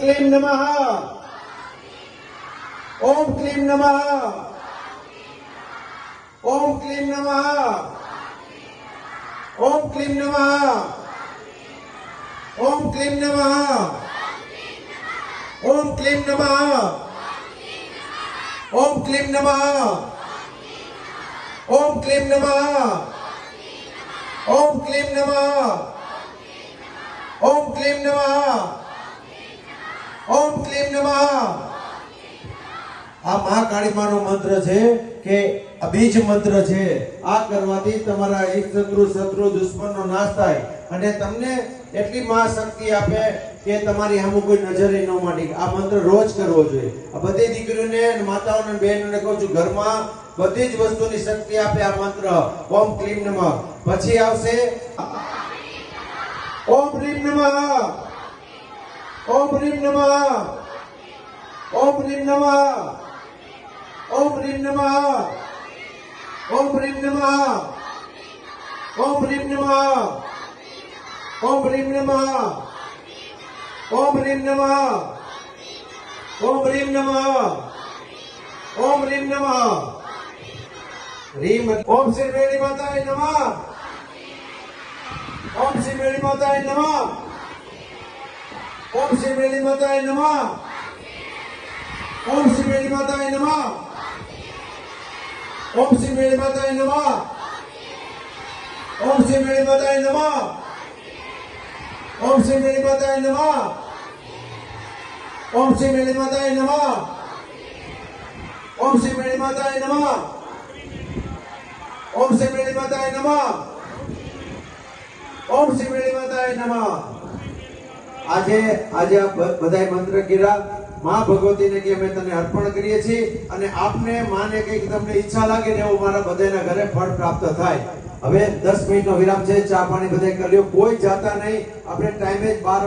क्लीं नमः। ओम क्लीं नमः। ओम क्लीं नमः। ओम क्लीं नमः। ओम क्लीं नमः। ओम क्लीं नमः। ओम क्लीं नमः। ओम क्लीं नमः। ओम क्लीं नमः। ओम क्लीं नमः। ओम क्लीं नमः। आ महाकाળી માનો મંત્ર છે કે આ બીજ મંત્ર છે। આ કરવાથી તમારા એક શત્રુ દુશ્મનનો નાશ થાય અને તમને એટલી મહાશક્તિ આપે કે તમારી સામે કોઈ નજરે ન માંડી। આ મંત્ર રોજ કરવો જોઈએ। આ બધી દીકરીઓને અને માતાઓને બહેનોને કહું છું, ઘરમાં બધી જ વસ્તુની શક્તિ આપે આ મંત્ર ઓમ ક્લીમ નમઃ। પછી આવશે ઓમ રીમ નમઃ। ઓમ રીમ નમઃ। ઓમ રીમ નમઃ। ओम ह्रीं नमः। ओम ह्रीं नमः। ओम ह्रीं नमः। ओम ह्रीं नमः। ओम ह्रीं नमः। ओम ह्रीं नमः। ओम ह्रीं नमः। ह्रीं ओम श्री मेरी माताय नमः। ओम श्री मेरी माताय नमः। ओम श्री मेरी माताय नमः। ओम श्री मेरी माताय नमः। ओम श्री मेरी माताय नमः। ओम श्री मेरी माताय नमः। ओम श्री मेरी माताय नमः। ओम श्री मेरी माताय नमः। ओम श्री मेरी माताय नमः। ओम श्री मेरी माताय नमः। ओम श्री मेरी माताय नमः। આજે આજે બધાય મંત્ર કીરા मां भगवती ने के अमे तने अर्पण करीए छीए अने आपने माने के तमने इच्छा लागे ने एवो मारा बधायना घरे फळ प्राप्त थाय। हवे 10 मिनिटनो विराम छे, चा पाणी बधाय कर ल्यो, कोई जाता नहीं। आपणे टाइमे 12